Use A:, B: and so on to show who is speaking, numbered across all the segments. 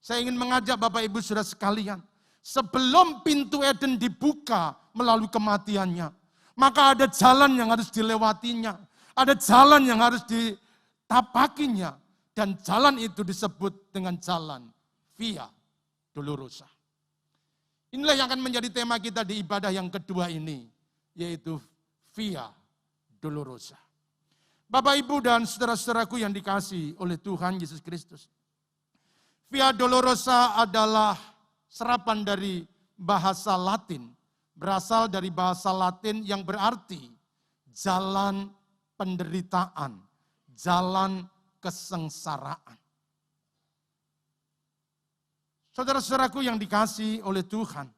A: Saya ingin mengajak Bapak Ibu Saudara sekalian, sebelum pintu Eden dibuka melalui kematiannya, maka ada jalan yang harus dilewatinya, ada jalan yang harus ditapakinya, dan jalan itu disebut dengan jalan Via Dolorosa. Inilah yang akan menjadi tema kita di ibadah yang kedua ini, yaitu Via Dolorosa. Bapak, Ibu, dan saudara-saudaraku yang dikasihi oleh Tuhan Yesus Kristus. Via Dolorosa adalah serapan dari bahasa Latin, berasal dari bahasa Latin yang berarti jalan penderitaan, jalan kesengsaraan. Saudara-saudaraku yang dikasihi oleh Tuhan,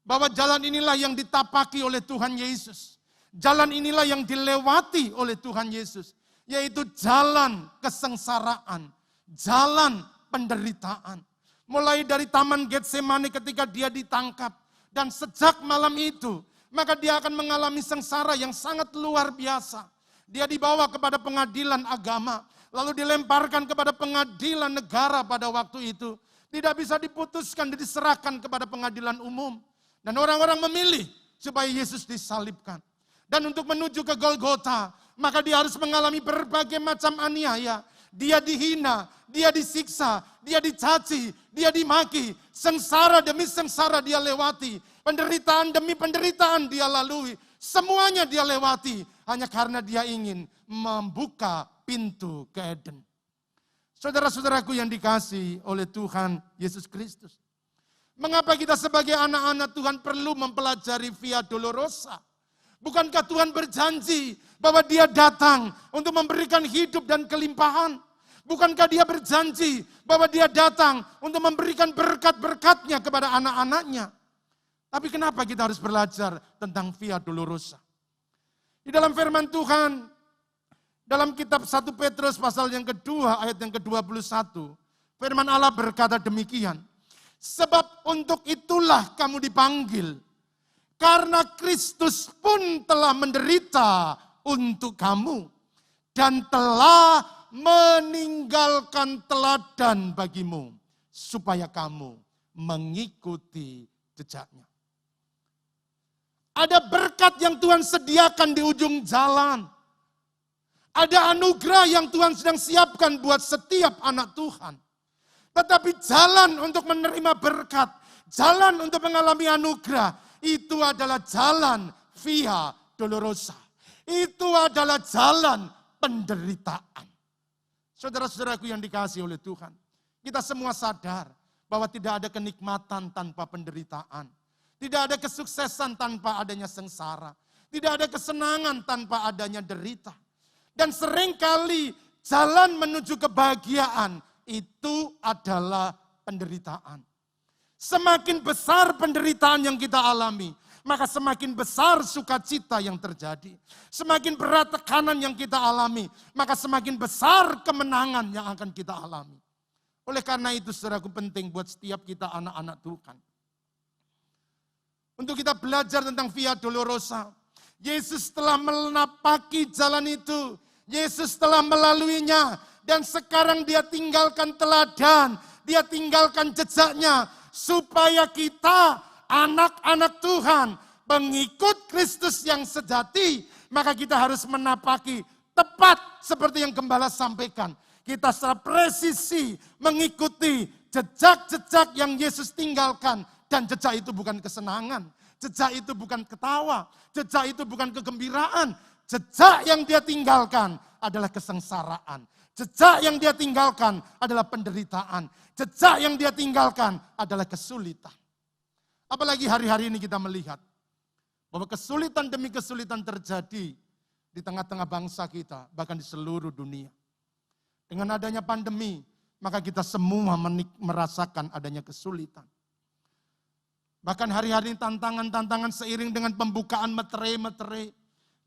A: bahwa jalan inilah yang ditapaki oleh Tuhan Yesus. Jalan inilah yang dilewati oleh Tuhan Yesus, yaitu jalan kesengsaraan, jalan penderitaan. Mulai dari Taman Getsemani ketika dia ditangkap, dan sejak malam itu, maka dia akan mengalami sengsara yang sangat luar biasa. Dia dibawa kepada pengadilan agama, lalu dilemparkan kepada pengadilan negara pada waktu itu. Tidak bisa diputuskan, diserahkan kepada pengadilan umum. Dan orang-orang memilih supaya Yesus disalibkan. Dan untuk menuju ke Golgota, maka dia harus mengalami berbagai macam aniaya. Dia dihina, dia disiksa, dia dicaci, dia dimaki. Sengsara demi sengsara dia lewati. Penderitaan demi penderitaan dia lalui. Semuanya dia lewati hanya karena dia ingin membuka pintu ke Eden. Saudara-saudaraku yang dikasihi oleh Tuhan Yesus Kristus. Mengapa kita sebagai anak-anak Tuhan perlu mempelajari Via Dolorosa? Bukankah Tuhan berjanji bahwa dia datang untuk memberikan hidup dan kelimpahan? Bukankah dia berjanji bahwa dia datang untuk memberikan berkat-berkatnya kepada anak-anaknya? Tapi kenapa kita harus belajar tentang Via Dolorosa? Di dalam firman Tuhan, dalam kitab 1 Petrus pasal yang kedua ayat yang ke-21, firman Allah berkata demikian. Sebab untuk itulah kamu dipanggil, karena Kristus pun telah menderita untuk kamu, dan telah meninggalkan teladan bagimu, supaya kamu mengikuti jejaknya. Ada berkat yang Tuhan sediakan di ujung jalan. Ada anugerah yang Tuhan sedang siapkan buat setiap anak Tuhan. Tetapi jalan untuk menerima berkat, jalan untuk mengalami anugerah, itu adalah jalan Via Dolorosa. Itu adalah jalan penderitaan. Saudara-saudaraku yang dikasihi oleh Tuhan, kita semua sadar bahwa tidak ada kenikmatan tanpa penderitaan. Tidak ada kesuksesan tanpa adanya sengsara. Tidak ada kesenangan tanpa adanya derita. Dan seringkali jalan menuju kebahagiaan itu adalah penderitaan. Semakin besar penderitaan yang kita alami, maka semakin besar sukacita yang terjadi. Semakin berat tekanan yang kita alami, maka semakin besar kemenangan yang akan kita alami. Oleh karena itu, saudaraku, penting buat setiap kita anak-anak Tuhan, untuk kita belajar tentang Via Dolorosa. Yesus telah menapaki jalan itu. Yesus telah melaluinya. Dan sekarang dia tinggalkan teladan. Dia tinggalkan jejaknya. Supaya kita, anak-anak Tuhan, pengikut Kristus yang sejati, maka kita harus menapaki tepat seperti yang Gembala sampaikan. Kita secara presisi mengikuti jejak-jejak yang Yesus tinggalkan. Dan jejak itu bukan kesenangan, jejak itu bukan ketawa, jejak itu bukan kegembiraan. Jejak yang dia tinggalkan adalah kesengsaraan. Jejak yang dia tinggalkan adalah penderitaan. Jejak yang dia tinggalkan adalah kesulitan. Apalagi hari-hari ini kita melihat bahwa kesulitan demi kesulitan terjadi di tengah-tengah bangsa kita, bahkan di seluruh dunia. Dengan adanya pandemi, maka kita semua merasakan adanya kesulitan. Bahkan hari-hari ini tantangan-tantangan seiring dengan pembukaan meterai-meterai.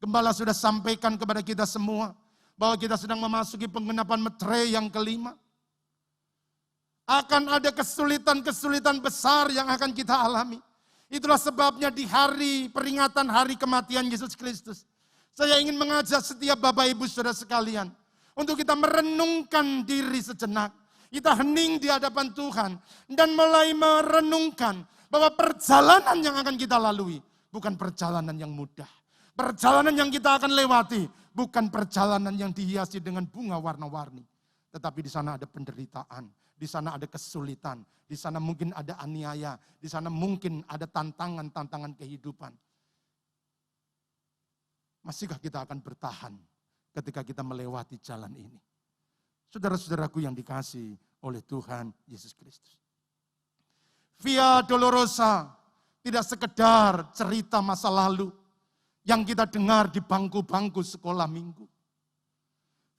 A: Gembala sudah sampaikan kepada kita semua bahwa kita sedang memasuki penggenapan meterai yang kelima. Akan ada kesulitan-kesulitan besar yang akan kita alami. Itulah sebabnya di hari peringatan hari kematian Yesus Kristus, saya ingin mengajak setiap Bapak Ibu Saudara sekalian untuk kita merenungkan diri sejenak. Kita hening di hadapan Tuhan dan mulai merenungkan bahwa perjalanan yang akan kita lalui bukan perjalanan yang mudah. Perjalanan yang kita akan lewati bukan perjalanan yang dihiasi dengan bunga warna-warni. Tetapi di sana ada penderitaan, di sana ada kesulitan, di sana mungkin ada aniaya, di sana mungkin ada tantangan-tantangan kehidupan. Masihkah kita akan bertahan ketika kita melewati jalan ini? Saudara-saudaraku yang dikasihi oleh Tuhan Yesus Kristus. Via Dolorosa tidak sekedar cerita masa lalu yang kita dengar di bangku-bangku sekolah minggu.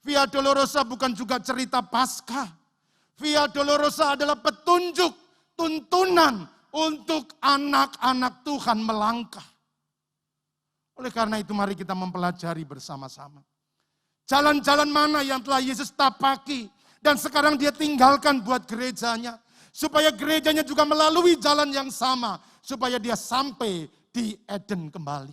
A: Via Dolorosa bukan juga cerita Paskah. Via Dolorosa adalah petunjuk, tuntunan untuk anak-anak Tuhan melangkah. Oleh karena itu mari kita mempelajari bersama-sama. Jalan-jalan mana yang telah Yesus tapaki dan sekarang dia tinggalkan buat gerejanya. Supaya gerejanya juga melalui jalan yang sama. Supaya dia sampai di Eden kembali.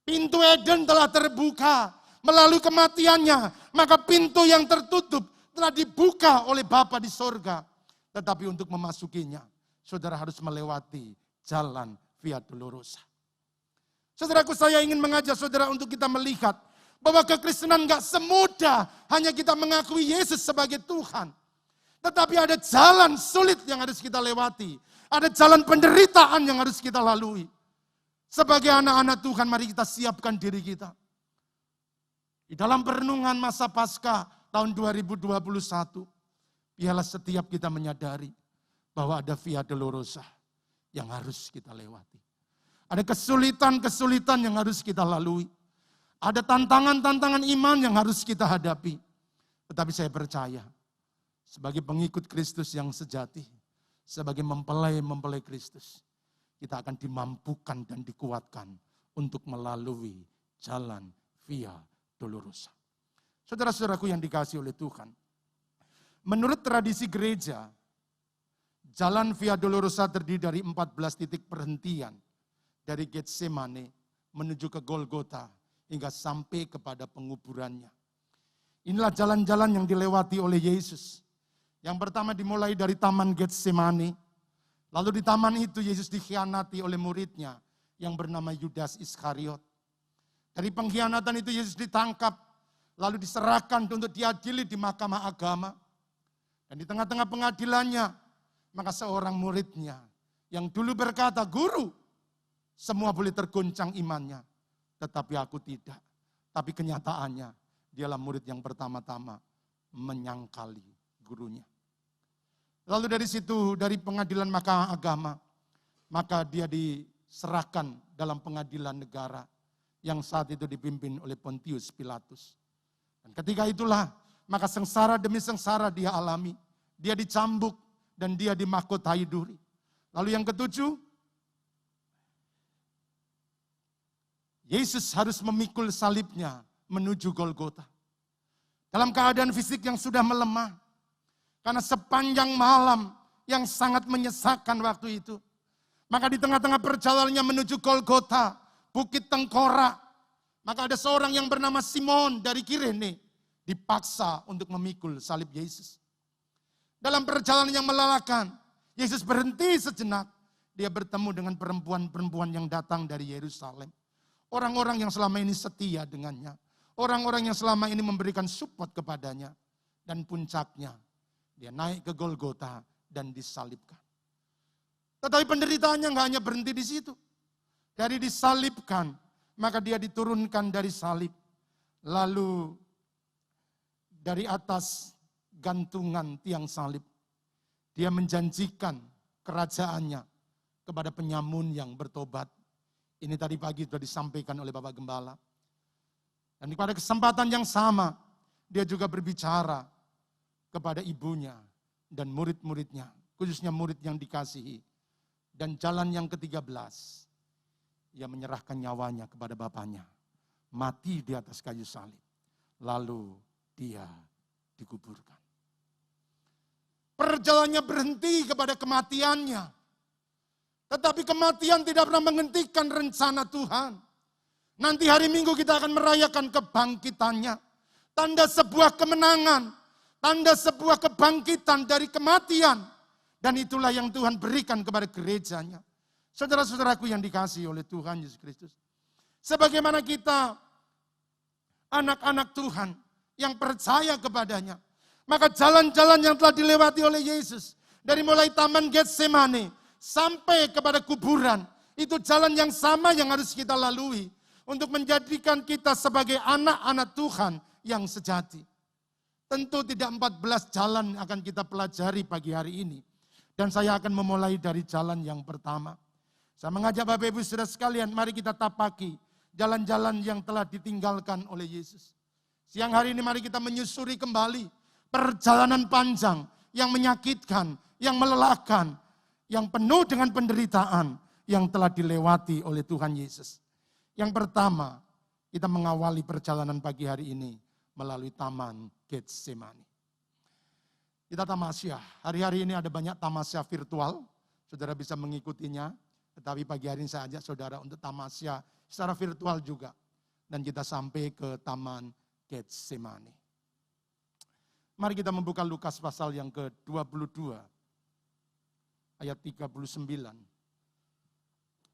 A: Pintu Eden telah terbuka melalui kematiannya. Maka pintu yang tertutup telah dibuka oleh Bapa di sorga. Tetapi untuk memasukinya, saudara harus melewati jalan Via Dolorosa. Saudaraku, saya ingin mengajak saudara untuk kita melihat bahwa kekristenan gak semudah hanya kita mengakui Yesus sebagai Tuhan. Tetapi ada jalan sulit yang harus kita lewati. Ada jalan penderitaan yang harus kita lalui. Sebagai anak-anak Tuhan, mari kita siapkan diri kita. Di dalam perenungan masa Paskah tahun 2021, biarlah setiap kita menyadari bahwa ada Via Dolorosa yang harus kita lewati. Ada kesulitan-kesulitan yang harus kita lalui. Ada tantangan-tantangan iman yang harus kita hadapi. Tetapi saya percaya, sebagai pengikut Kristus yang sejati, sebagai mempelai Kristus, kita akan dimampukan dan dikuatkan untuk melalui jalan Via Dolorosa. Saudara-saudaraku yang dikasihi oleh Tuhan, menurut tradisi gereja, jalan Via Dolorosa terdiri dari 14 titik perhentian dari Getsemane menuju ke Golgota hingga sampai kepada penguburannya. Inilah jalan-jalan yang dilewati oleh Yesus. Yang pertama dimulai dari Taman Getsemane. Lalu di taman itu Yesus dikhianati oleh muridnya yang bernama Yudas Iskariot. Dari pengkhianatan itu Yesus ditangkap, lalu diserahkan untuk diadili di mahkamah agama. Dan di tengah-tengah pengadilannya, maka seorang muridnya yang dulu berkata, "Guru, semua boleh tergoncang imannya, tetapi aku tidak." Tapi kenyataannya, dialah murid yang pertama-tama menyangkali gurunya. Lalu dari situ, dari pengadilan mahkamah agama, maka dia diserahkan dalam pengadilan negara yang saat itu dipimpin oleh Pontius Pilatus. Dan ketika itulah, maka sengsara demi sengsara dia alami. Dia dicambuk dan dia dimahkotai duri. Lalu yang ketujuh, Yesus harus memikul salibnya menuju Golgota. Dalam keadaan fisik yang sudah melemah. Karena sepanjang malam yang sangat menyesakkan waktu itu. Maka di tengah-tengah perjalanannya menuju Golgota, Bukit Tengkorak. Maka ada seorang yang bernama Simon dari Kirene. Dipaksa untuk memikul salib Yesus. Dalam perjalanan yang melelahkan, Yesus berhenti sejenak. Dia bertemu dengan perempuan-perempuan yang datang dari Yerusalem. Orang-orang yang selama ini setia dengannya. Orang-orang yang selama ini memberikan support kepadanya. Dan puncaknya, dia naik ke Golgota dan disalibkan. Tetapi penderitaannya nggak hanya berhenti di situ. Dari disalibkan, maka dia diturunkan dari salib. Lalu dari atas gantungan tiang salib, dia menjanjikan kerajaannya kepada penyamun yang bertobat. Ini tadi pagi sudah disampaikan oleh Bapak Gembala. Dan pada kesempatan yang sama, dia juga berbicara kepada ibunya dan murid-muridnya, khususnya murid yang dikasihi. Dan jalan yang ke-13, ia menyerahkan nyawanya kepada Bapaknya, mati di atas kayu salib, lalu dia dikuburkan. Perjalanannya berhenti kepada kematiannya, tetapi kematian tidak pernah menghentikan rencana Tuhan. Nanti hari Minggu kita akan merayakan kebangkitannya, tanda sebuah kemenangan. tanda sebuah kebangkitan dari kematian. Dan itulah yang Tuhan berikan kepada gerejanya. Saudara-saudaraku yang dikasihi oleh Tuhan Yesus Kristus. Sebagaimana kita anak-anak Tuhan yang percaya kepadanya. Maka jalan-jalan yang telah dilewati oleh Yesus. Dari mulai Taman Getsemane sampai kepada kuburan. Itu jalan yang sama yang harus kita lalui. Untuk menjadikan kita sebagai anak-anak Tuhan yang sejati. Tentu tidak 14 jalan akan kita pelajari pagi hari ini. Dan saya akan memulai dari jalan yang pertama. Saya mengajak Bapak Ibu Saudara sekalian, mari kita tapaki jalan-jalan yang telah ditinggalkan oleh Yesus. Siang hari ini mari kita menyusuri kembali perjalanan panjang yang menyakitkan, yang melelahkan, yang penuh dengan penderitaan yang telah dilewati oleh Tuhan Yesus. Yang pertama, kita mengawali perjalanan pagi hari ini melalui Taman Getsemani. Kita tamasya. Hari-hari ini ada banyak tamasya virtual. Saudara bisa mengikutinya. Tetapi pagi hari ini saya ajak saudara untuk tamasya secara virtual juga. Dan kita sampai ke Taman Getsemani. Mari kita membuka Lukas pasal yang ke-22. Ayat 39.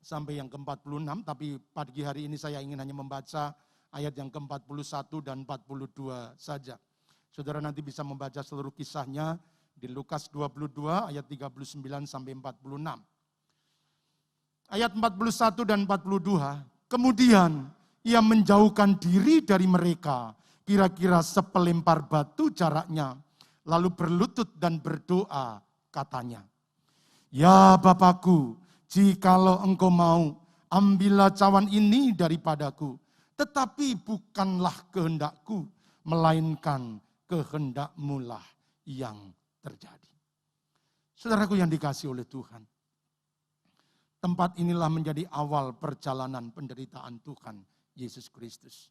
A: Sampai yang ke-46, tapi pagi hari ini saya ingin hanya membaca ayat yang ke-41 dan 42 saja. Saudara nanti bisa membaca seluruh kisahnya di Lukas 22 ayat 39 sampai 46. Ayat 41 dan 42, kemudian ia menjauhkan diri dari mereka, kira-kira sepelempar batu jaraknya, lalu berlutut dan berdoa, katanya, "Ya Bapakku, jikalau engkau mau, ambillah cawan ini daripadaku. Tetapi bukanlah kehendakku, melainkan kehendakmu lah yang terjadi." Saudaraku yang dikasihi oleh Tuhan. Tempat inilah menjadi awal perjalanan penderitaan Tuhan Yesus Kristus.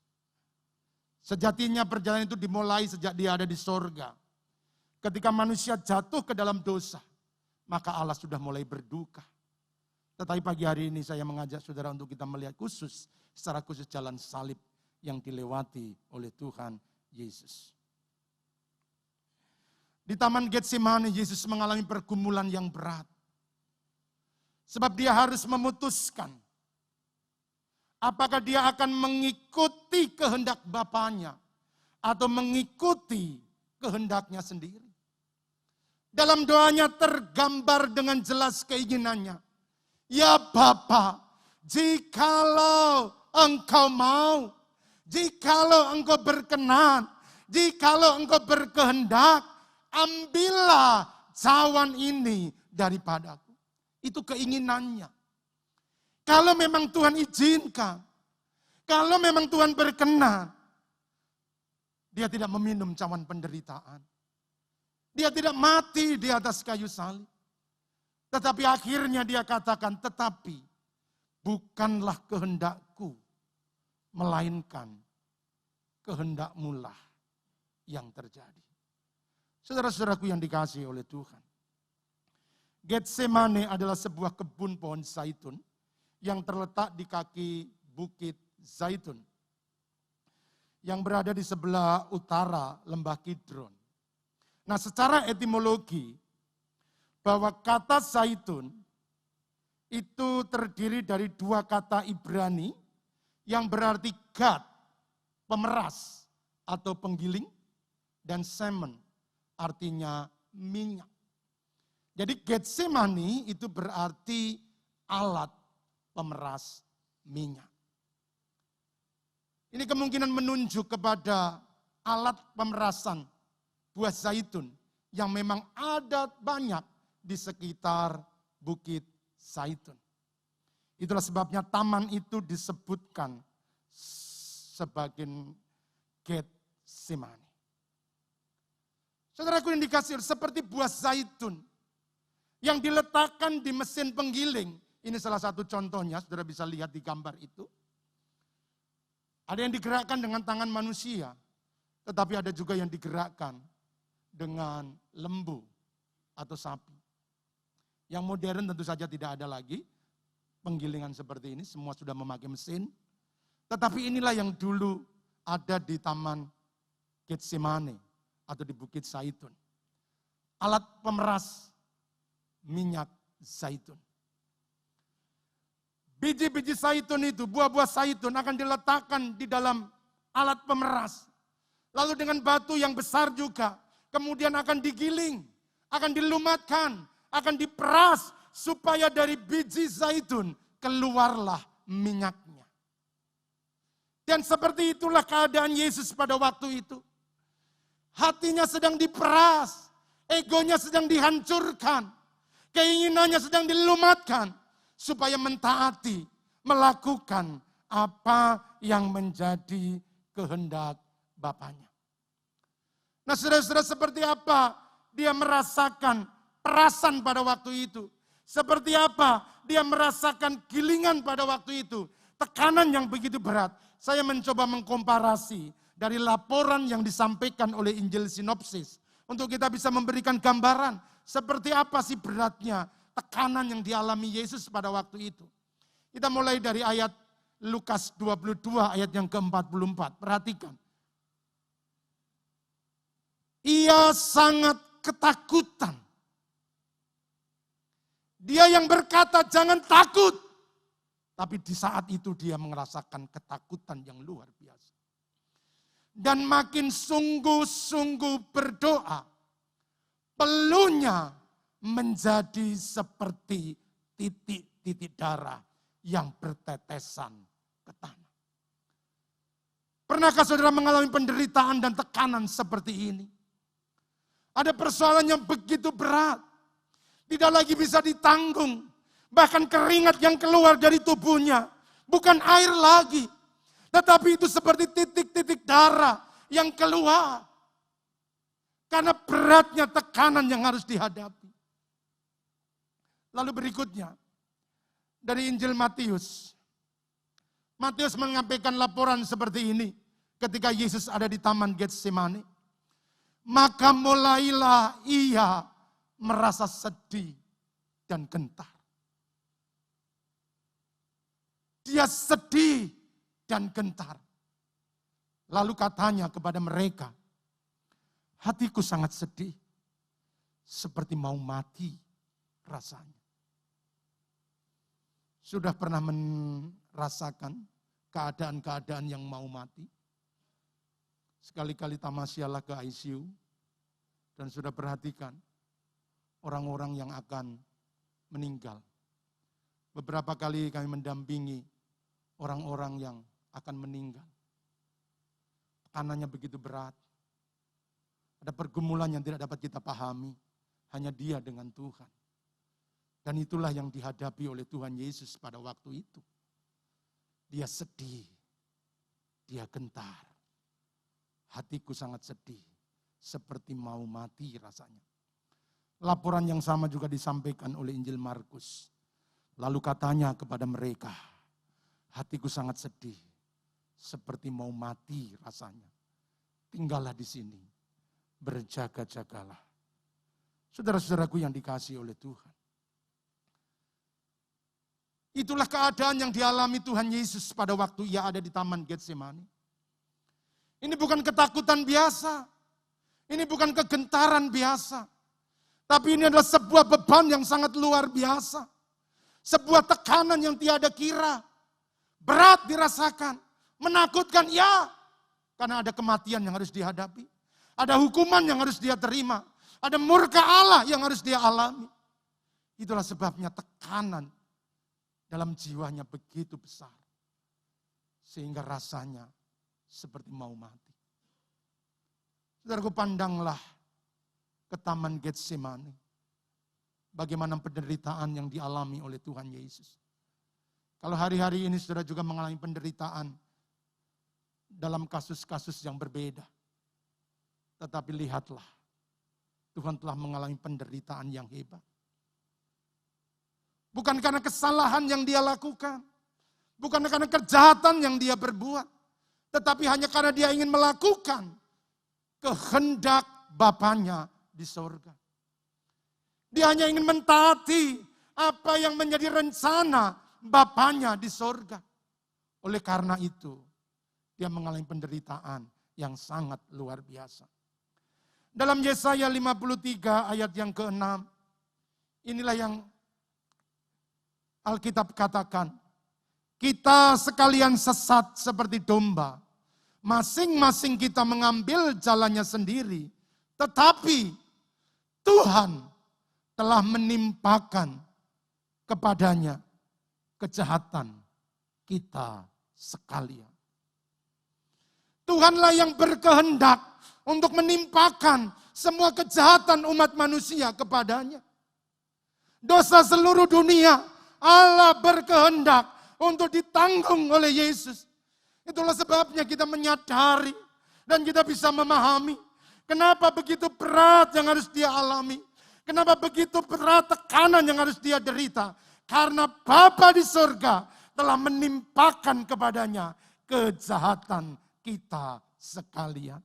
A: Sejatinya perjalanan itu dimulai sejak dia ada di sorga. Ketika manusia jatuh ke dalam dosa, maka Allah sudah mulai berduka. Tetapi pagi hari ini saya mengajak saudara untuk kita melihat secara khusus jalan salib yang dilewati oleh Tuhan Yesus. Di Taman Getsemani Yesus mengalami pergumulan yang berat. Sebab dia harus memutuskan apakah dia akan mengikuti kehendak Bapanya atau mengikuti kehendaknya sendiri. Dalam doanya tergambar dengan jelas keinginannya. Ya Bapa, jikalau engkau mau, jikalau engkau berkenan, jikalau engkau berkehendak, ambillah cawan ini daripadaku. Itu keinginannya. Kalau memang Tuhan izinkan, kalau memang Tuhan berkenan, dia tidak meminum cawan penderitaan. Dia tidak mati di atas kayu salib. Tetapi akhirnya dia katakan, tetapi bukanlah kehendakku, melainkan kehendakmu lah yang terjadi. Saudara-saudaraku yang dikasihi oleh Tuhan. Getsemane adalah sebuah kebun pohon zaitun yang terletak di kaki bukit Zaitun. Yang berada di sebelah utara lembah Kidron. Nah, secara etimologi, bahwa kata zaitun itu terdiri dari dua kata Ibrani yang berarti gad, pemeras atau penggiling, dan semen artinya minyak. Jadi Getsemani itu berarti alat pemeras minyak. Ini kemungkinan menunjuk kepada alat pemerasan buah zaitun yang memang ada banyak di sekitar bukit Zaitun. Itulah sebabnya taman itu disebutkan sebagai Getsemani. Saudaraku yang dikasihi, seperti buah zaitun yang diletakkan di mesin penggiling. Ini salah satu contohnya, saudara bisa lihat di gambar itu. Ada yang digerakkan dengan tangan manusia, tetapi ada juga yang digerakkan dengan lembu atau sapi. Yang modern tentu saja tidak ada lagi penggilingan seperti ini, semua sudah memakai mesin. Tetapi inilah yang dulu ada di Taman Getsemani atau di Bukit Zaitun. Alat pemeras minyak zaitun. Biji-biji zaitun itu, buah-buah zaitun akan diletakkan di dalam alat pemeras. Lalu dengan batu yang besar juga, kemudian akan digiling, akan dilumatkan, akan diperas, supaya dari biji zaitun keluarlah minyaknya. Dan seperti itulah keadaan Yesus pada waktu itu. Hatinya sedang diperas, egonya sedang dihancurkan, keinginannya sedang dilumatkan, supaya mentaati, melakukan apa yang menjadi kehendak Bapaknya. Nah, saudara-saudara, seperti apa dia merasakan perasan pada waktu itu? Seperti apa dia merasakan gilingan pada waktu itu? Tekanan yang begitu berat. Saya mencoba mengkomparasi dari laporan yang disampaikan oleh Injil Sinopsis. Untuk kita bisa memberikan gambaran seperti apa sih beratnya tekanan yang dialami Yesus pada waktu itu. Kita mulai dari ayat Lukas 22 ayat yang ke-44. Perhatikan. Ia sangat ketakutan. Dia yang berkata jangan takut. Tapi di saat itu dia merasakan ketakutan yang luar biasa. Dan makin sungguh-sungguh berdoa. Peluhnya menjadi seperti titik-titik darah yang bertetesan ke tanah. Pernahkah saudara mengalami penderitaan dan tekanan seperti ini? Ada persoalan yang begitu berat. Tidak lagi bisa ditanggung. Bahkan keringat yang keluar dari tubuhnya bukan air lagi. Tetapi itu seperti titik-titik darah yang keluar. Karena beratnya tekanan yang harus dihadapi. Lalu berikutnya, dari Injil Matius. Matius menyampaikan laporan seperti ini ketika Yesus ada di Taman Getsemani. Maka mulailah ia merasa sedih dan gentar. Dia sedih dan gentar. Lalu katanya kepada mereka, hatiku sangat sedih, seperti mau mati rasanya. Sudah pernah merasakan keadaan-keadaan yang mau mati? Sekali-kali tamasyalah ke ICU, dan sudah perhatikan orang-orang yang akan meninggal. Beberapa kali kami mendampingi orang-orang yang akan meninggal. Tekanannya begitu berat. Ada pergumulan yang tidak dapat kita pahami. Hanya dia dengan Tuhan. Dan itulah yang dihadapi oleh Tuhan Yesus pada waktu itu. Dia sedih. Dia gentar. Hatiku sangat sedih. Seperti mau mati rasanya. Laporan yang sama juga disampaikan oleh Injil Markus. Lalu katanya kepada mereka, hatiku sangat sedih, seperti mau mati rasanya. Tinggallah di sini, berjaga-jagalah. Saudara-saudaraku yang dikasihi oleh Tuhan. Itulah keadaan yang dialami Tuhan Yesus pada waktu ia ada di Taman Getsemani. Ini bukan ketakutan biasa, ini bukan kegentaran biasa. Tapi ini adalah sebuah beban yang sangat luar biasa. Sebuah tekanan yang tiada kira. Berat dirasakan. Menakutkan, ya. Karena ada kematian yang harus dihadapi. Ada hukuman yang harus dia terima. Ada murka Allah yang harus dia alami. Itulah sebabnya tekanan dalam jiwanya begitu besar. Sehingga rasanya seperti mau mati. Saudaraku, pandanglah ke Taman Getsemani. Bagaimana penderitaan yang dialami oleh Tuhan Yesus. Kalau hari-hari ini saudara juga mengalami penderitaan dalam kasus-kasus yang berbeda. Tetapi lihatlah, Tuhan telah mengalami penderitaan yang hebat. Bukan karena kesalahan yang dia lakukan. Bukan karena kejahatan yang dia perbuat. Tetapi hanya karena dia ingin melakukan kehendak Bapaknya di sorga. Dia hanya ingin mentaati apa yang menjadi rencana Bapaknya di sorga. Oleh karena itu, dia mengalami penderitaan yang sangat luar biasa. Dalam Yesaya 53 ayat yang ke-6, inilah yang Alkitab katakan, kita sekalian sesat seperti domba, masing-masing kita mengambil jalannya sendiri, tetapi Tuhan telah menimpakan kepadanya kejahatan kita sekalian. Tuhanlah yang berkehendak untuk menimpakan semua kejahatan umat manusia kepadanya. Dosa seluruh dunia, Allah berkehendak untuk ditanggung oleh Yesus. Itulah sebabnya kita menyadari dan kita bisa memahami kenapa begitu berat yang harus dia alami. Kenapa begitu berat tekanan yang harus dia derita. Karena Bapa di surga telah menimpakan kepadanya kejahatan kita sekalian.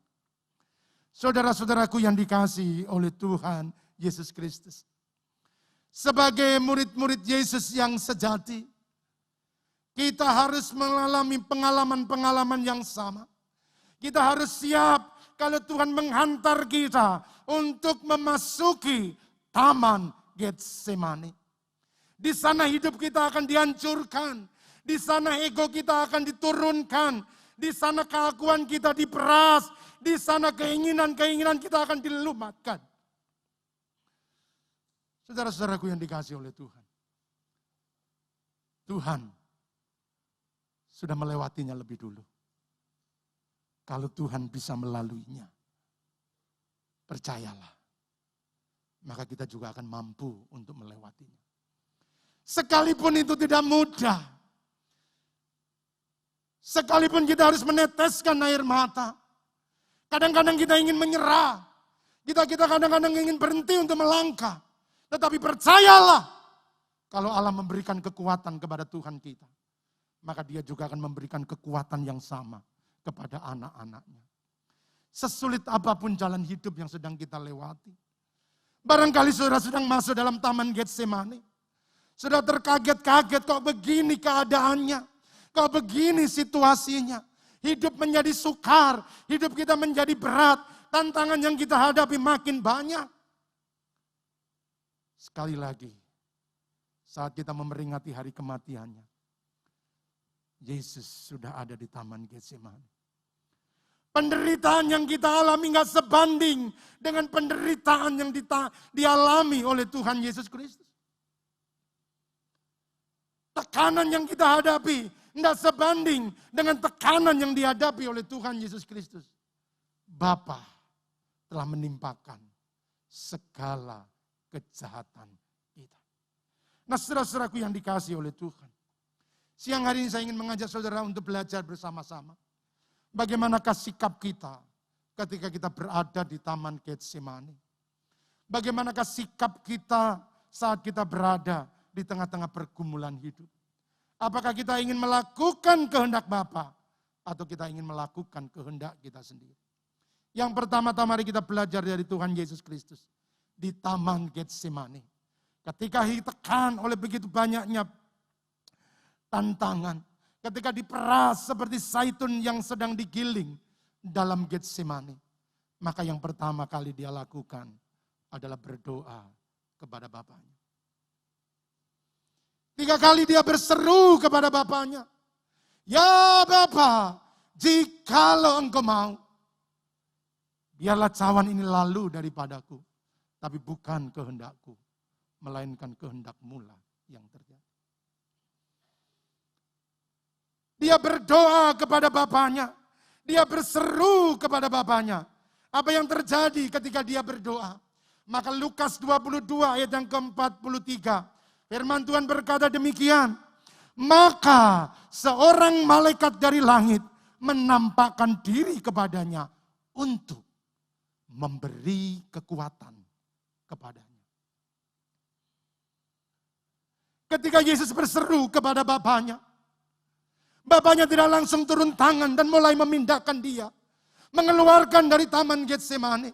A: Saudara-saudaraku yang dikasihi oleh Tuhan Yesus Kristus. Sebagai murid-murid Yesus yang sejati, kita harus mengalami pengalaman-pengalaman yang sama. Kita harus siap kalau Tuhan menghantar kita untuk memasuki taman Getsemani. Di sana hidup kita akan dihancurkan. Di sana ego kita akan diturunkan. Di sana keakuan kita diperas. Di sana keinginan-keinginan kita akan dilumatkan. Saudara-saudaraku yang dikasihi oleh Tuhan. Tuhan sudah melewatinya lebih dulu. Kalau Tuhan bisa melaluinya, percayalah. Maka kita juga akan mampu untuk melewatinya. Sekalipun itu tidak mudah. Sekalipun kita harus meneteskan air mata. Kadang-kadang kita ingin menyerah. Kita kadang-kadang ingin berhenti untuk melangkah. Tetapi percayalah, kalau Allah memberikan kekuatan kepada Tuhan kita, maka dia juga akan memberikan kekuatan yang sama kepada anak-anaknya. Sesulit apapun jalan hidup yang sedang kita lewati. Barangkali saudara sedang masuk dalam taman Getsemani. Sudah terkaget-kaget, kok begini keadaannya, kok begini situasinya. Hidup menjadi sukar, hidup kita menjadi berat, tantangan yang kita hadapi makin banyak. Sekali lagi, saat kita memperingati hari kematiannya, Yesus sudah ada di taman Getsemani. Penderitaan yang kita alami gak sebanding dengan penderitaan yang dialami oleh Tuhan Yesus Kristus. Tekanan yang kita hadapi gak sebanding dengan tekanan yang dihadapi oleh Tuhan Yesus Kristus. Bapa telah menimpakan segala kejahatan kita. Nah, saudara-saudaraku yang dikasihi oleh Tuhan. Siang hari ini saya ingin mengajak saudara untuk belajar bersama-sama. Bagaimanakah sikap kita ketika kita berada di taman Getsemani? Bagaimanakah sikap kita saat kita berada di tengah-tengah pergumulan hidup? Apakah kita ingin melakukan kehendak Bapa atau kita ingin melakukan kehendak kita sendiri? Yang pertama-tama mari kita belajar dari Tuhan Yesus Kristus. Di taman Getsemani. Ketika ditekan oleh begitu banyaknya tantangan. Ketika diperas seperti zaitun yang sedang digiling dalam Getsemani. Maka yang pertama kali dia lakukan adalah berdoa kepada Bapanya. 3 kali dia berseru kepada Bapanya. Ya Bapa, jikalau Engkau mau, biarlah cawan ini lalu daripadaku. Tapi bukan kehendakku, melainkan kehendak-Mu lah yang terjadi. Dia berdoa kepada Bapanya. Dia berseru kepada Bapanya. Apa yang terjadi ketika dia berdoa? Maka Lukas 22 ayat yang ke-43. Firman Tuhan berkata demikian. Maka seorang malaikat dari langit menampakkan diri kepadanya untuk memberi kekuatan kepadanya. Ketika Yesus berseru kepada Bapanya, Bapanya tidak langsung turun tangan dan mulai memindahkan dia, mengeluarkan dari taman Getsemani,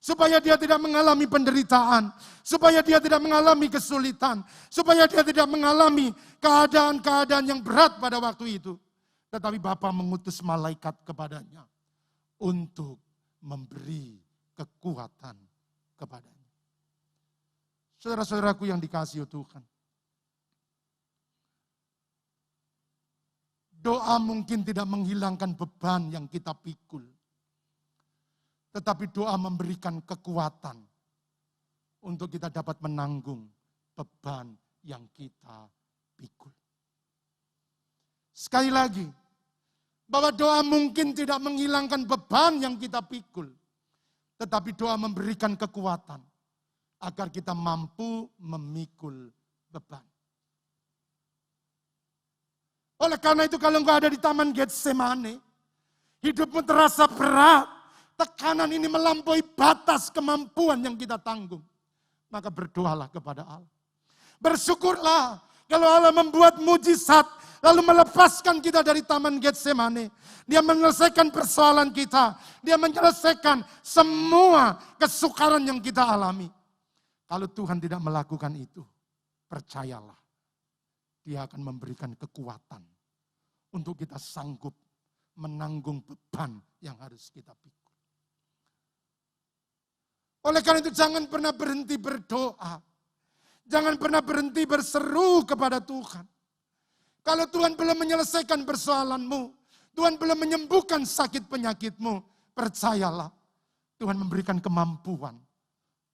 A: supaya dia tidak mengalami penderitaan, supaya dia tidak mengalami kesulitan, supaya dia tidak mengalami keadaan-keadaan yang berat pada waktu itu. Tetapi Bapa mengutus malaikat kepadanya untuk memberi kekuatan kepadanya. Saudara-saudaraku yang dikasihi Tuhan, doa mungkin tidak menghilangkan beban yang kita pikul. Tetapi doa memberikan kekuatan untuk kita dapat menanggung beban yang kita pikul. Sekali lagi, bahwa doa mungkin tidak menghilangkan beban yang kita pikul. Tetapi doa memberikan kekuatan agar kita mampu memikul beban. Oleh karena itu kalau engkau ada di Taman Getsemane, hidupmu terasa berat, tekanan ini melampaui batas kemampuan yang kita tanggung. Maka berdoalah kepada Allah. Bersyukurlah kalau Allah membuat mujizat, lalu melepaskan kita dari Taman Getsemane. Dia menyelesaikan persoalan kita. Dia menyelesaikan semua kesukaran yang kita alami. Kalau Tuhan tidak melakukan itu, percayalah, Dia akan memberikan kekuatan untuk kita sanggup menanggung beban yang harus kita pikul. Oleh karena itu jangan pernah berhenti berdoa. Jangan pernah berhenti berseru kepada Tuhan. Kalau Tuhan belum menyelesaikan persoalanmu, Tuhan belum menyembuhkan sakit penyakitmu, percayalah Tuhan memberikan kemampuan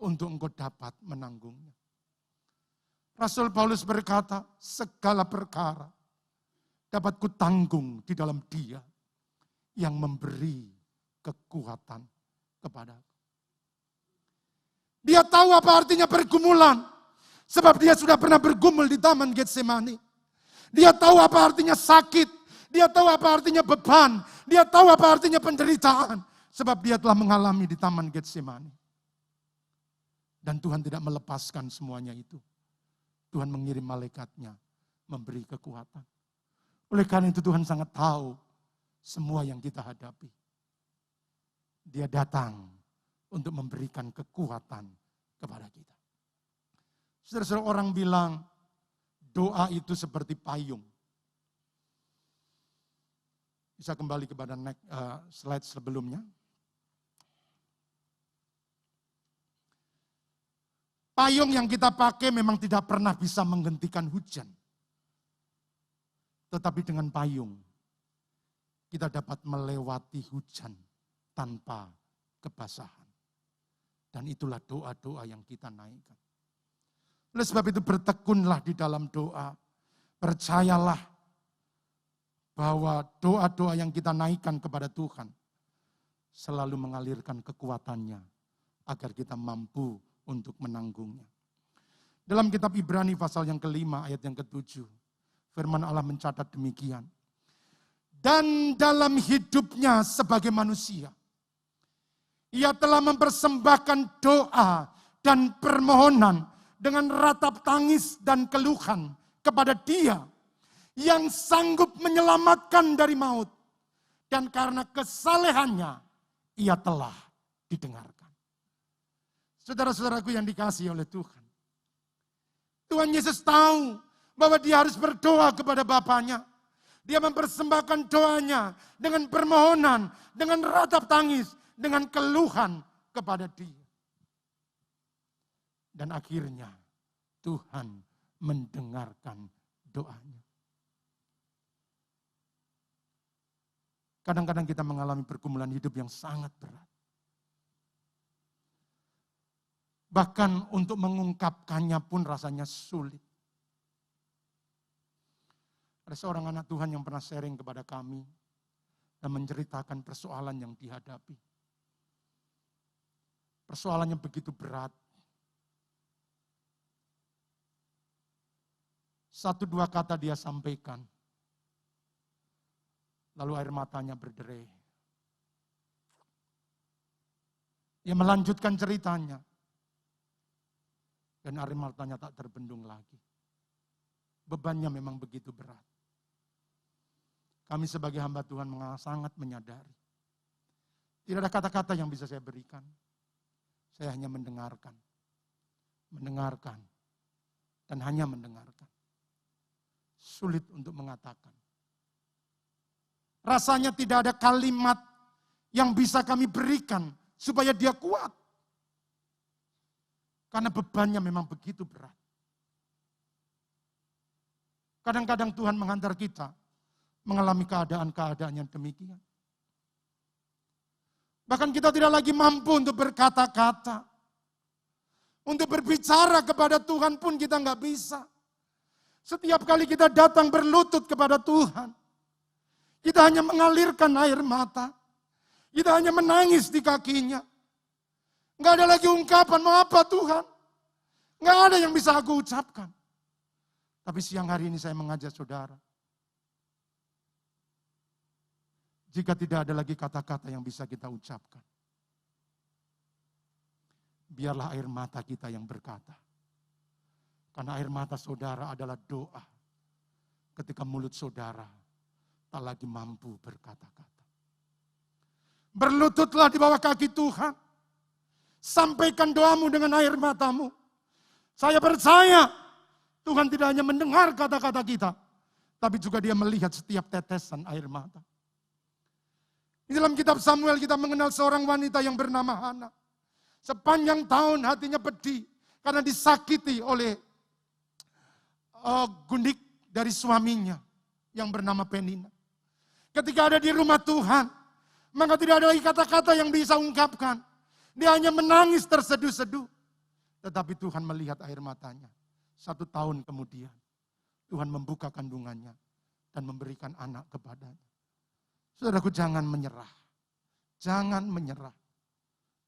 A: untuk engkau dapat menanggungnya. Rasul Paulus berkata, segala perkara dapat kutanggung di dalam Dia yang memberi kekuatan kepadaku. Dia tahu apa artinya pergumulan, sebab dia sudah pernah bergumul di Taman Getsemane. Dia tahu apa artinya sakit, dia tahu apa artinya beban, dia tahu apa artinya penderitaan, sebab dia telah mengalami di Taman Getsemane. Dan Tuhan tidak melepaskan semuanya itu. Tuhan mengirim malaikatnya memberi kekuatan. Oleh karena itu Tuhan sangat tahu semua yang kita hadapi. Dia datang untuk memberikan kekuatan kepada kita. Saudara-saudara, orang bilang doa itu seperti payung. Bisa kembali kepada slide sebelumnya. Payung yang kita pakai memang tidak pernah bisa menghentikan hujan. Tetapi dengan payung, kita dapat melewati hujan tanpa kebasahan. Dan itulah doa-doa yang kita naikkan. Oleh sebab itu bertekunlah di dalam doa. Percayalah bahwa doa-doa yang kita naikkan kepada Tuhan selalu mengalirkan kekuatannya agar kita mampu untuk menanggungnya. Dalam kitab Ibrani pasal yang ke-5 ayat yang ke-7, firman Allah mencatat demikian. Dan dalam hidupnya sebagai manusia, Ia telah mempersembahkan doa dan permohonan dengan ratap tangis dan keluhan kepada Dia yang sanggup menyelamatkan dari maut. Dan karena kesalehannya, Ia telah didengarkan. Saudara-saudaraku yang dikasihi oleh Tuhan. Tuhan Yesus tahu bahwa Dia harus berdoa kepada Bapanya. Dia mempersembahkan doanya dengan permohonan, dengan ratap tangis, dengan keluhan kepada Dia. Dan akhirnya Tuhan mendengarkan doanya. Kadang-kadang kita mengalami pergumulan hidup yang sangat berat. Bahkan untuk mengungkapkannya pun rasanya sulit. Ada seorang anak Tuhan yang pernah sharing kepada kami dan menceritakan persoalan yang dihadapi. Persoalannya begitu berat. 1-2 kata dia sampaikan. Lalu air matanya berderai. Dia melanjutkan ceritanya. Dan air matanya tak terbendung lagi. Bebannya memang begitu berat. Kami sebagai hamba Tuhan sangat menyadari. Tidak ada kata-kata yang bisa saya berikan. Saya hanya mendengarkan. Mendengarkan. Dan hanya mendengarkan. Sulit untuk mengatakan. Rasanya tidak ada kalimat yang bisa kami berikan supaya dia kuat. Karena bebannya memang begitu berat. Kadang-kadang Tuhan menghantar kita mengalami keadaan-keadaan yang demikian. Bahkan kita tidak lagi mampu untuk berkata-kata. Untuk berbicara kepada Tuhan pun kita nggak bisa. Setiap kali kita datang berlutut kepada Tuhan, kita hanya mengalirkan air mata. Kita hanya menangis di kakinya. Nggak ada lagi ungkapan, mau apa Tuhan? Nggak ada yang bisa aku ucapkan. Tapi siang hari ini saya mengajak saudara. Jika tidak ada lagi kata-kata yang bisa kita ucapkan, biarlah air mata kita yang berkata. Karena air mata saudara adalah doa. Ketika mulut saudara tak lagi mampu berkata-kata. Berlututlah di bawah kaki Tuhan. Sampaikan doamu dengan air matamu. Saya percaya Tuhan tidak hanya mendengar kata-kata kita, tapi juga Dia melihat setiap tetesan air mata. Di dalam kitab Samuel kita mengenal seorang wanita yang bernama Hana. Sepanjang tahun hatinya pedih karena disakiti oleh gundik dari suaminya yang bernama Penina. Ketika ada di rumah Tuhan, maka tidak ada lagi kata-kata yang bisa ungkapkan. Dia hanya menangis terseduh-seduh. Tetapi Tuhan melihat air matanya. 1 tahun kemudian, Tuhan membuka kandungannya dan memberikan anak kepadanya. Saudaraku, jangan menyerah. Jangan menyerah.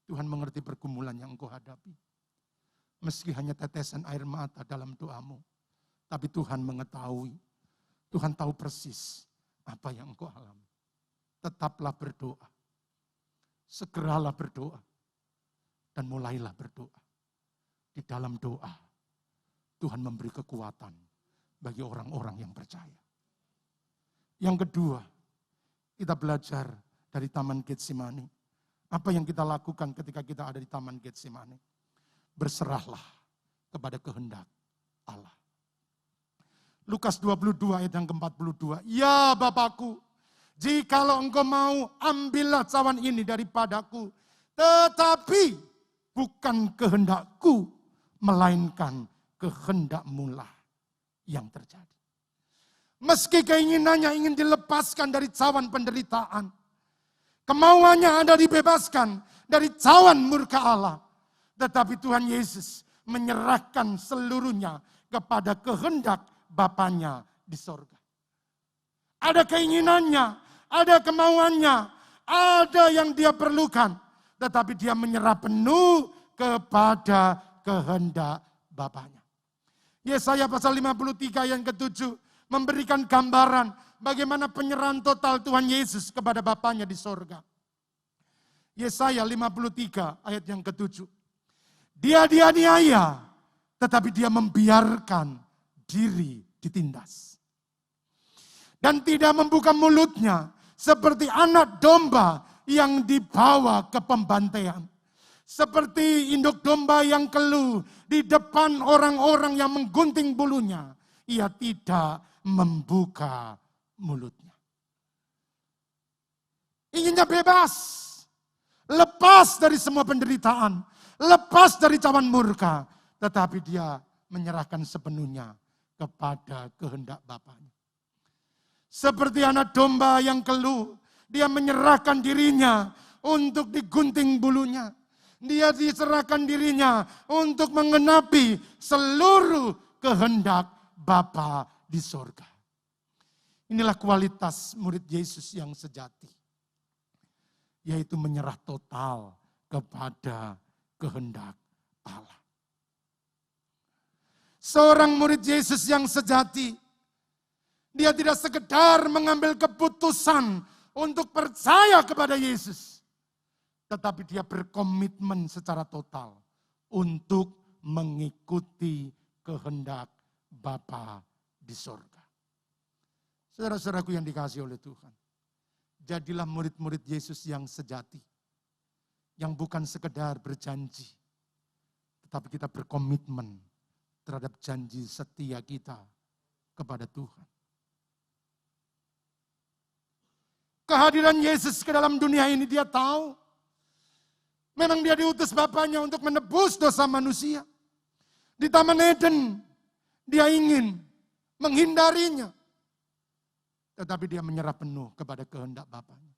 A: Tuhan mengerti pergumulan yang engkau hadapi. Meski hanya tetesan air mata dalam doamu. Tapi Tuhan mengetahui. Tuhan tahu persis apa yang engkau alami. Tetaplah berdoa. Segeralah berdoa. Dan mulailah berdoa. Di dalam doa, Tuhan memberi kekuatan bagi orang-orang yang percaya. Yang kedua, kita belajar dari Taman Getsemani. Apa yang kita lakukan ketika kita ada di Taman Getsemani? Berserahlah kepada kehendak Allah. Lukas 22 ayat yang ke-42. Ya Bapakku, jikalau engkau mau, ambillah cawan ini daripadaku. Tetapi bukan kehendakku, melainkan kehendakmu lah yang terjadi. Meski keinginannya ingin dilepaskan dari cawan penderitaan. Kemauannya ada dibebaskan dari cawan murka Allah. Tetapi Tuhan Yesus menyerahkan seluruhnya kepada kehendak Bapanya di sorga. Ada keinginannya, ada kemauannya, ada yang dia perlukan. Tetapi dia menyerah penuh kepada kehendak Bapanya. Yesaya pasal 53 yang ke-7 memberikan gambaran bagaimana penyerahan total Tuhan Yesus kepada Bapanya di sorga. Yesaya 53 ayat yang ke-7. Dia dianiaya, tetapi dia membiarkan diri ditindas. Dan tidak membuka mulutnya seperti anak domba yang dibawa ke pembantaian. Seperti induk domba yang keluh di depan orang-orang yang menggunting bulunya. Ia tidak membuka mulutnya. Inginnya bebas. Lepas dari semua penderitaan. Lepas dari cawan murka. Tetapi dia menyerahkan sepenuhnya kepada kehendak Bapanya. Seperti anak domba yang keluh. Dia menyerahkan dirinya untuk digunting bulunya. Dia diserahkan dirinya untuk menggenapi seluruh kehendak Bapa di sorga. Inilah kualitas murid Yesus yang sejati. Yaitu menyerah total kepada kehendak Allah. Seorang murid Yesus yang sejati, dia tidak sekedar mengambil keputusan untuk percaya kepada Yesus. Tetapi dia berkomitmen secara total untuk mengikuti kehendak Bapa di sorga. Saudara-saudaraku yang dikasihi oleh Tuhan. Jadilah murid-murid Yesus yang sejati. Yang bukan sekedar berjanji. Tetapi kita berkomitmen terhadap janji setia kita kepada Tuhan. Kehadiran Yesus ke dalam dunia ini dia tahu. Memang dia diutus Bapaknya untuk menebus dosa manusia. Di Taman Eden, dia ingin menghindarinya. Tetapi dia menyerah penuh kepada kehendak Bapaknya.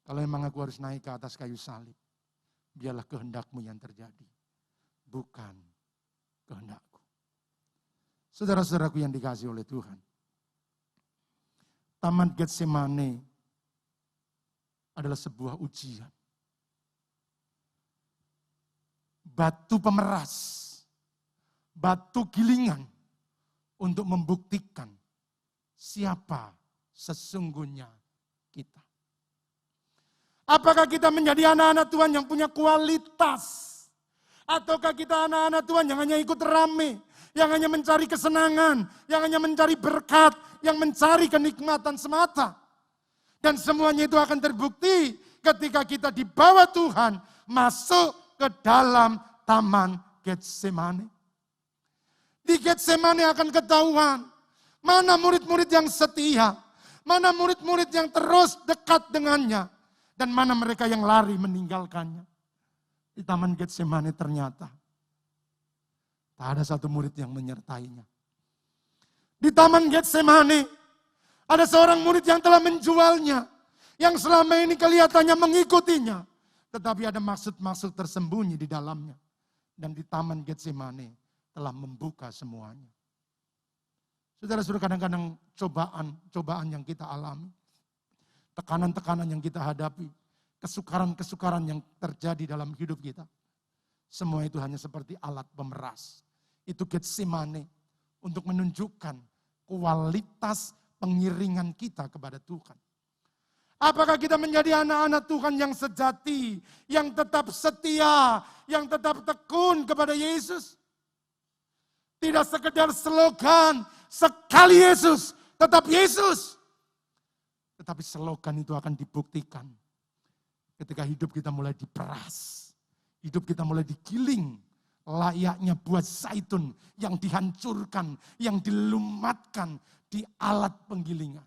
A: Kalau memang aku harus naik ke atas kayu salib, biarlah kehendakmu yang terjadi, bukan kehendakku. Saudara-saudaraku yang dikasihi oleh Tuhan, Taman Getsemane adalah sebuah ujian. Batu pemeras, batu gilingan untuk membuktikan siapa sesungguhnya kita. Apakah kita menjadi anak-anak Tuhan yang punya kualitas? Ataukah kita anak-anak Tuhan yang hanya ikut rame, yang hanya mencari kesenangan, yang hanya mencari berkat, yang mencari kenikmatan semata? Dan semuanya itu akan terbukti ketika kita dibawa Tuhan masuk ke dalam Taman Getsemane. Di Getsemane akan ketahuan mana murid-murid yang setia, mana murid-murid yang terus dekat dengannya, dan mana mereka yang lari meninggalkannya. Di Taman Getsemane ternyata tak ada satu murid yang menyertainya. Di Taman Getsemane ada seorang murid yang telah menjualnya, yang selama ini kelihatannya mengikutinya, tetapi ada maksud-maksud tersembunyi di dalamnya. Dan di Taman Getsemane telah membuka semuanya. Saudara-saudara, kadang-kadang cobaan yang kita alami, tekanan-tekanan yang kita hadapi, kesukaran-kesukaran yang terjadi dalam hidup kita, semua itu hanya seperti alat pemeras. Itu Getsemane untuk menunjukkan kualitas pengiringan kita kepada Tuhan. Apakah kita menjadi anak-anak Tuhan yang sejati, yang tetap setia, yang tetap tekun kepada Yesus? Tidak sekedar slogan, sekali Yesus, tetap Yesus. Tetapi slogan itu akan dibuktikan ketika hidup kita mulai diperas, hidup kita mulai digiling, layaknya buah zaitun yang dihancurkan, yang dilumatkan di alat penggilingan.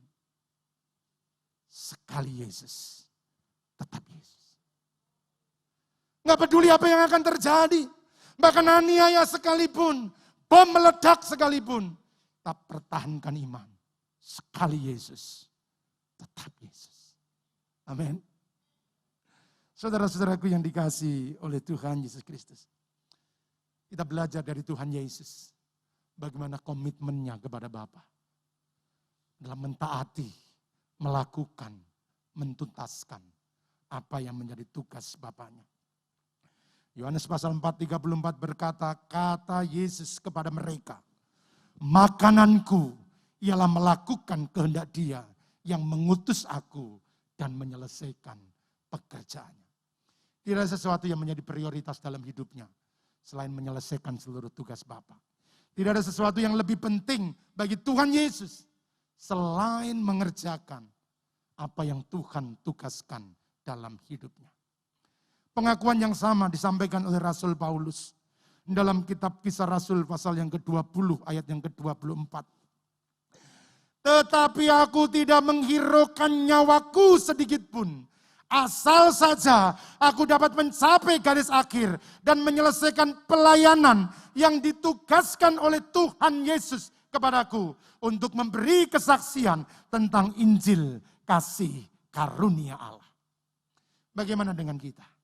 A: Sekali Yesus, tetap Yesus. Nggak peduli apa yang akan terjadi, bahkan aniaya sekalipun, bom meledak sekalipun, tetap pertahankan iman. Sekali Yesus, tetap Yesus. Amin. Saudara-saudaraku yang dikasihi oleh Tuhan Yesus Kristus, kita belajar dari Tuhan Yesus bagaimana komitmennya kepada Bapa dalam mentaati, melakukan, mentuntaskan apa yang menjadi tugas Bapaknya. Yohanes pasal 4:34 berkata, kata Yesus kepada mereka, makananku ialah melakukan kehendak Dia yang mengutus aku dan menyelesaikan pekerjaannya. Tidak ada sesuatu yang menjadi prioritas dalam hidupnya selain menyelesaikan seluruh tugas Bapa. Tidak ada sesuatu yang lebih penting bagi Tuhan Yesus selain mengerjakan apa yang Tuhan tugaskan dalam hidupnya. Pengakuan yang sama disampaikan oleh Rasul Paulus dalam kitab Kisah Rasul pasal yang ke-20 ayat yang ke-24. Tetapi aku tidak menghiraukan nyawaku sedikit pun, asal saja aku dapat mencapai garis akhir dan menyelesaikan pelayanan yang ditugaskan oleh Tuhan Yesus kepadaku untuk memberi kesaksian tentang Injil kasih karunia Allah. Bagaimana dengan kita?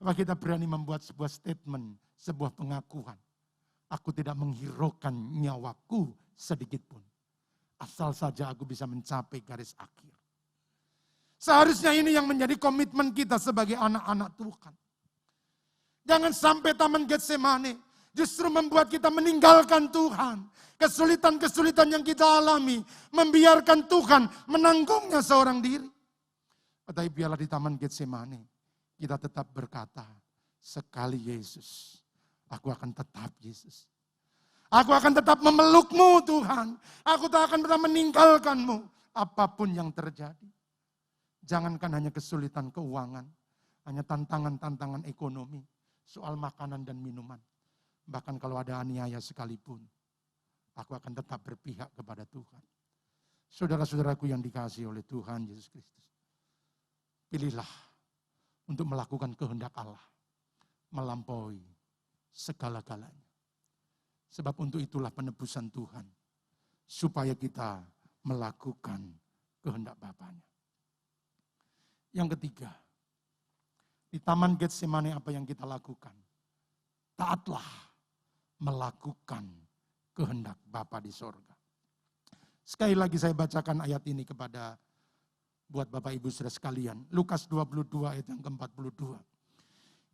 A: Apa kita berani membuat sebuah statement, sebuah pengakuan? Aku tidak menghiraukan nyawaku sedikit pun, asal saja aku bisa mencapai garis akhir. Seharusnya ini yang menjadi komitmen kita sebagai anak-anak Tuhan. Jangan sampai Taman Getsemane justru membuat kita meninggalkan Tuhan. Kesulitan-kesulitan yang kita alami membiarkan Tuhan menanggungnya seorang diri. Tetapi biarlah di Taman Getsemane kita tetap berkata, sekali Yesus, aku akan tetap Yesus. Aku akan tetap memelukmu Tuhan. Aku tak akan pernah meninggalkanmu apapun yang terjadi. Jangankan hanya kesulitan keuangan, hanya tantangan-tantangan ekonomi, soal makanan dan minuman. Bahkan kalau ada aniaya sekalipun, aku akan tetap berpihak kepada Tuhan. Saudara-saudaraku yang dikasihi oleh Tuhan Yesus Kristus, pilihlah untuk melakukan kehendak Allah melampaui segala-galanya. Sebab untuk itulah penebusan Tuhan, supaya kita melakukan kehendak Bapanya. Yang ketiga, di Taman Getsemani apa yang kita lakukan? Taatlah melakukan kehendak Bapa di sorga. Sekali lagi saya bacakan ayat ini kepada buat Bapak Ibu saudara sekalian. Lukas 22 ayat yang ke-42.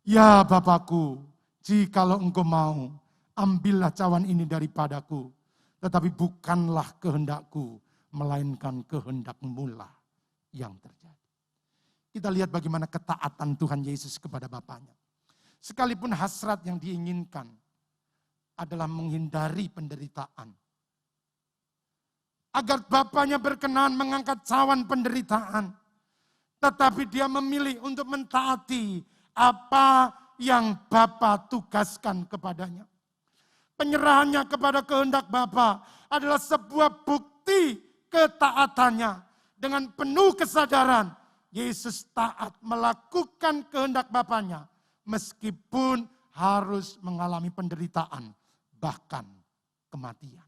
A: Ya Bapakku, jikalau engkau mau, ambillah cawan ini daripadaku. Tetapi bukanlah kehendakku, melainkan kehendak-Mu lah yang terjadi. Kita lihat bagaimana ketaatan Tuhan Yesus kepada Bapanya. Sekalipun hasrat yang diinginkan adalah menghindari penderitaan. Agar Bapanya berkenan mengangkat cawan penderitaan. Tetapi dia memilih untuk mentaati apa yang Bapa tugaskan kepadanya. Penyerahannya kepada kehendak Bapa adalah sebuah bukti ketaatannya. Dengan penuh kesadaran, Yesus taat melakukan kehendak Bapanya meskipun harus mengalami penderitaan, bahkan kematian.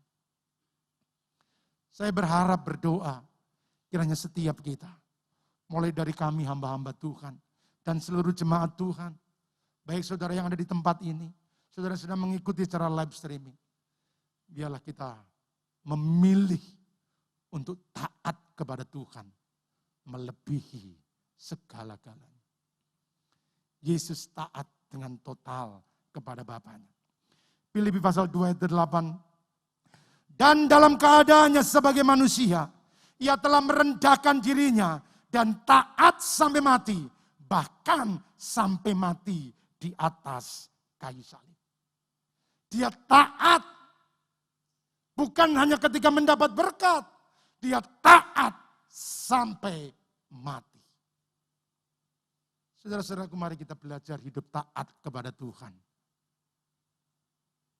A: Saya berharap berdoa, kiranya setiap kita, mulai dari kami hamba-hamba Tuhan, dan seluruh jemaat Tuhan, baik saudara yang ada di tempat ini, saudara sedang mengikuti secara live streaming, biarlah kita memilih untuk taat kepada Tuhan, melebihi segala-galanya. Yesus taat dengan total kepada Bapanya. Filipi pasal 2 ayat 8. Dan dalam keadaannya sebagai manusia, ia telah merendahkan dirinya dan taat sampai mati, bahkan sampai mati di atas kayu salib. Dia taat bukan hanya ketika mendapat berkat, dia taat sampai mati. Saudara-saudaraku, mari kita belajar hidup taat kepada Tuhan.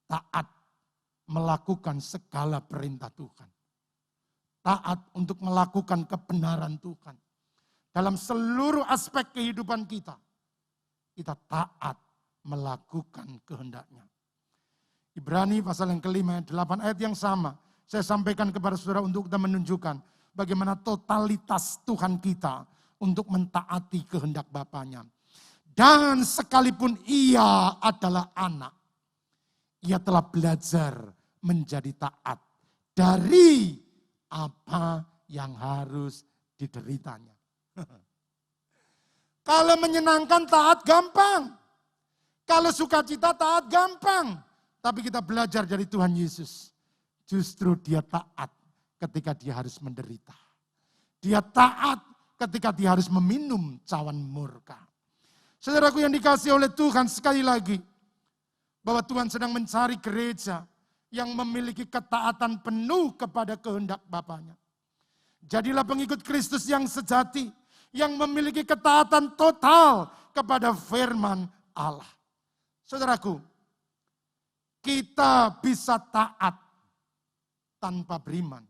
A: Taat melakukan segala perintah Tuhan. Taat untuk melakukan kebenaran Tuhan. Dalam seluruh aspek kehidupan kita, kita taat melakukan kehendak-Nya. Ibrani pasal yang kelima, 8 ayat yang sama. Saya sampaikan kepada saudara untuk kita menunjukkan bagaimana totalitas Tuhan kita untuk mentaati kehendak Bapanya. Dan sekalipun ia adalah anak, ia telah belajar menjadi taat dari apa yang harus dideritanya. Kalau menyenangkan taat gampang. Kalau sukacita taat gampang. Tapi kita belajar dari Tuhan Yesus. Justru dia taat ketika dia harus menderita. Dia taat ketika dia harus meminum cawan murka. Saudaraku yang dikasihi oleh Tuhan, sekali lagi, bahwa Tuhan sedang mencari gereja yang memiliki ketaatan penuh kepada kehendak Bapanya. Jadilah pengikut Kristus yang sejati, yang memiliki ketaatan total kepada firman Allah. Saudaraku, kita bisa taat tanpa beriman.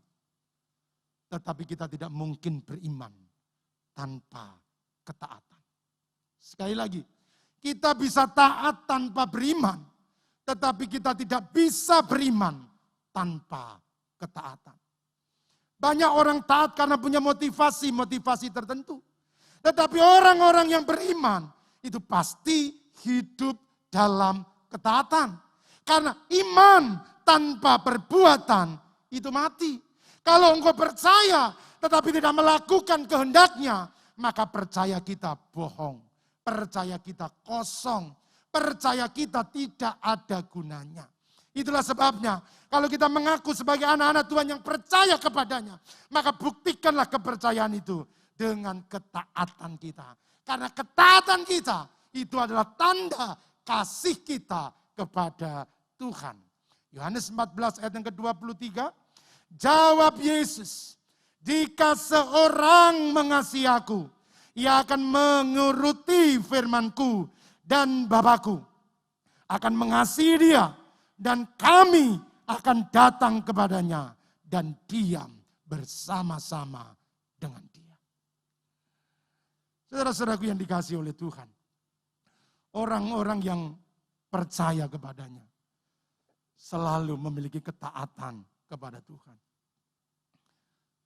A: Tetapi kita tidak mungkin beriman tanpa ketaatan. Sekali lagi, kita bisa taat tanpa beriman. Tetapi kita tidak bisa beriman tanpa ketaatan. Banyak orang taat karena punya motivasi tertentu. Tetapi orang-orang yang beriman itu pasti hidup dalam ketaatan. Karena iman tanpa perbuatan itu mati. Kalau engkau percaya tetapi tidak melakukan kehendaknya, maka percaya kita bohong. Percaya kita kosong. Percaya kita tidak ada gunanya. Itulah sebabnya kalau kita mengaku sebagai anak-anak Tuhan yang percaya kepadanya, maka buktikanlah kepercayaan itu dengan ketaatan kita. Karena ketaatan kita itu adalah tanda kasih kita kepada Tuhan. Yohanes 14 ayat yang ke-23. Jawab Yesus, jika seorang mengasihi aku, ia akan menuruti firman-Ku dan Bapakku akan mengasihi dia dan kami akan datang kepadanya dan diam bersama-sama dengan dia. Saudara-saudaraku yang dikasihi oleh Tuhan. Orang-orang yang percaya kepadanya selalu memiliki ketaatan kepada Tuhan.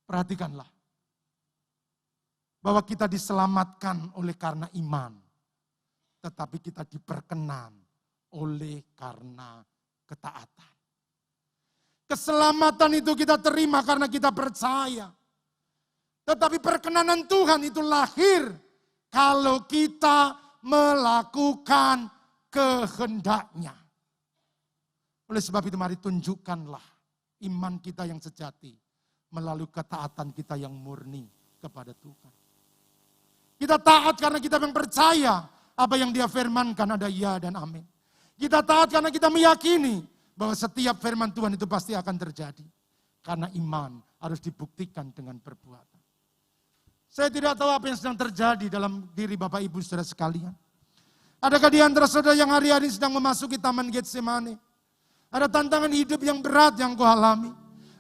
A: Perhatikanlah bahwa kita diselamatkan oleh karena iman, tetapi kita diperkenan oleh karena ketaatan. Keselamatan itu kita terima karena kita percaya. Tetapi perkenanan Tuhan itu lahir kalau kita melakukan kehendaknya. Oleh sebab itu mari tunjukkanlah iman kita yang sejati melalui ketaatan kita yang murni kepada Tuhan. Kita taat karena kita yang percaya apa yang Dia firmankan ada ya dan amin. Kita taat karena kita meyakini bahwa setiap firman Tuhan itu pasti akan terjadi. Karena iman harus dibuktikan dengan perbuatan. Saya tidak tahu apa yang sedang terjadi dalam diri Bapak Ibu saudara sekalian. Adakah di antara saudara yang hari-hari sedang memasuki Taman Getsemani? Ada tantangan hidup yang berat yang kau alami.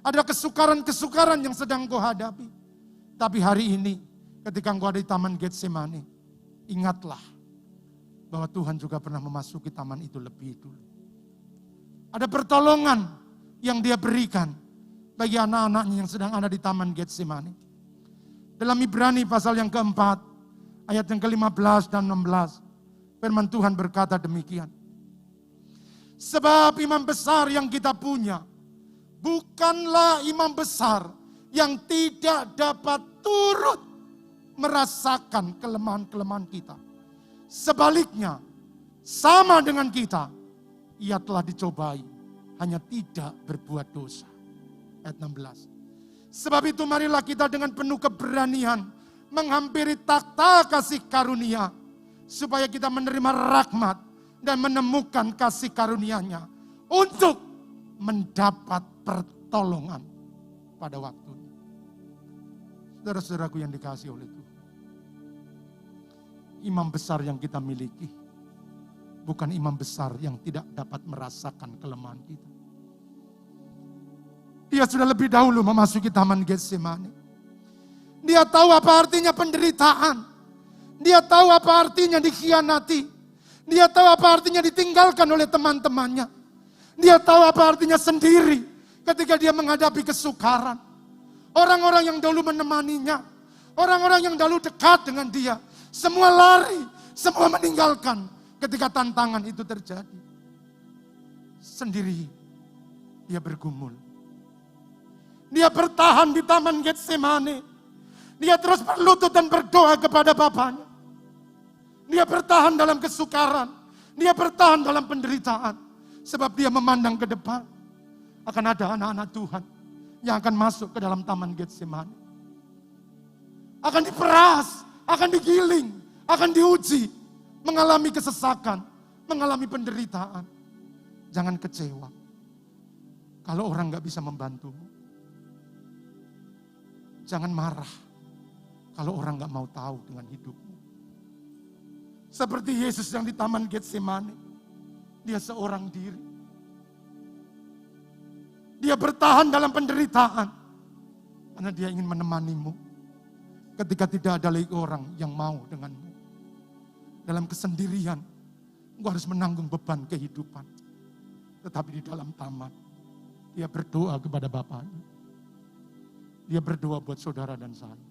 A: Ada kesukaran-kesukaran yang sedang kau hadapi. Tapi hari ini ketika engkau ada di Taman Getsemani, ingatlah bahwa Tuhan juga pernah memasuki taman itu lebih dulu. Ada pertolongan yang Dia berikan bagi anak-anaknya yang sedang ada di Taman Getsemani. Dalam Ibrani pasal yang keempat, ayat yang ke-15 dan 16, firman Tuhan berkata demikian. Sebab imam besar yang kita punya, bukanlah imam besar yang tidak dapat turut merasakan kelemahan-kelemahan kita. Sebaliknya, sama dengan kita, Ia telah dicobai, hanya tidak berbuat dosa. Ayat 16. Sebab itu marilah kita dengan penuh keberanian menghampiri takhta kasih karunia, supaya kita menerima rahmat dan menemukan kasih karunia-Nya untuk mendapat pertolongan pada waktunya. Saudara-saudaraku yang dikasihi oleh Tuhan. Imam besar yang kita miliki bukan imam besar yang tidak dapat merasakan kelemahan kita. Dia sudah lebih dahulu memasuki Taman Getsemani. Dia tahu apa artinya penderitaan. Dia tahu apa artinya dikhianati. Dia tahu apa artinya ditinggalkan oleh teman-temannya. Dia tahu apa artinya sendiri ketika dia menghadapi kesukaran. Orang-orang yang dahulu menemaninya, orang-orang yang dahulu dekat dengan dia, semua lari, semua meninggalkan ketika tantangan itu terjadi. Sendiri dia bergumul. Dia bertahan di Taman Getsemani. Dia terus berlutut dan berdoa kepada Bapaknya. Dia bertahan dalam kesukaran. Dia bertahan dalam penderitaan. Sebab dia memandang ke depan. Akan ada anak-anak Tuhan yang akan masuk ke dalam Taman Getsemani. Akan diperas, akan digiling, akan diuji. Mengalami kesesakan, mengalami penderitaan. Jangan kecewa kalau orang gak bisa membantumu. Jangan marah kalau orang gak mau tahu dengan hidupmu. Seperti Yesus yang di Taman Getsemani. Dia seorang diri. Dia bertahan dalam penderitaan. Karena dia ingin menemanimu. Ketika tidak ada lagi orang yang mau denganmu. Dalam kesendirian, engkau harus menanggung beban kehidupan. Tetapi di dalam taman, dia berdoa kepada Bapaknya. Dia berdoa buat saudara dan saya.